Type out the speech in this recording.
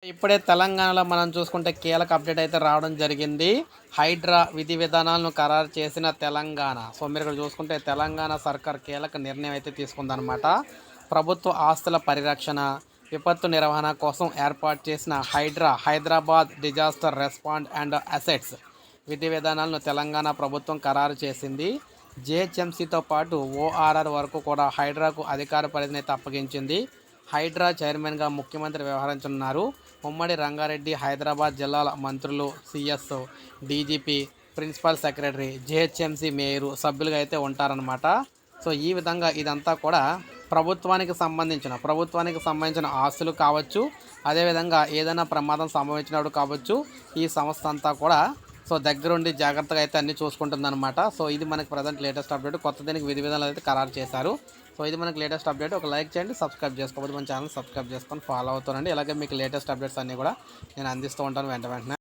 ఇప్పుడే తెలంగాణలో మనం చూసుకుంటే కీలక అప్డేట్ అయితే రావడం జరిగింది. హైడ్రా విధి విధానాలను ఖరారు చేసిన తెలంగాణ. సో మీరు ఇక్కడ చూసుకుంటే తెలంగాణ సర్కార్ కీలక నిర్ణయం అయితే తీసుకుందనమాట. ప్రభుత్వ ఆస్తుల పరిరక్షణ, విపత్తు నిర్వహణ కోసం ఏర్పాటు చేసిన HYDRAA, Hyderabad disaster respond and assets విధి విధానాలను తెలంగాణ ప్రభుత్వం ఖరారు చేసింది. జిహెచ్ఎంసీతో పాటు ఓఆర్ఆర్ వరకు కూడా హైడ్రాకు అధికార పరిధిని అయితే అప్పగించింది. హైడ్రా చైర్మన్గా ముఖ్యమంత్రి వ్యవహరించనున్నారు. ఉమ్మడి రంగారెడ్డి, హైదరాబాద్ జిల్లాల మంత్రులు, CS, DGP, principal secretary, GHMC mayor సభ్యులుగా అయితే ఉంటారనమాట. సో ఈ విధంగా ఇదంతా కూడా ప్రభుత్వానికి సంబంధించిన ఆస్తులు కావచ్చు, అదేవిధంగా ఏదైనా ప్రమాదం సంభవించినప్పుడు కావచ్చు, ఈ సంస్థ అంతా కూడా సో దగ్గరుండి జాగ్రత్తగా అయితే అన్నీ చూసుకుంటుందన్నమాట. సో ఇది మనకి ప్రజెంట్ లేటెస్ట్ అప్డేట్. కొత్త దీనికి విధి విధానాలు అయితే ఖరారు చేశారు. సో ఇది మనకి లేటెస్ట్ అప్డేట్. ఒక లైక్ చేయండి, సబ్స్క్రైబ్ చేసుకోకపోతే మన ఛానల్ సబ్స్క్రైబ్ చేసుకొని ఫాలో అవుతానండి. ఇలాగే మీకు లేటెస్ట్ అప్డేట్స్ అన్నీ కూడా నేను అందిస్తూ ఉంటాను వెంటనే.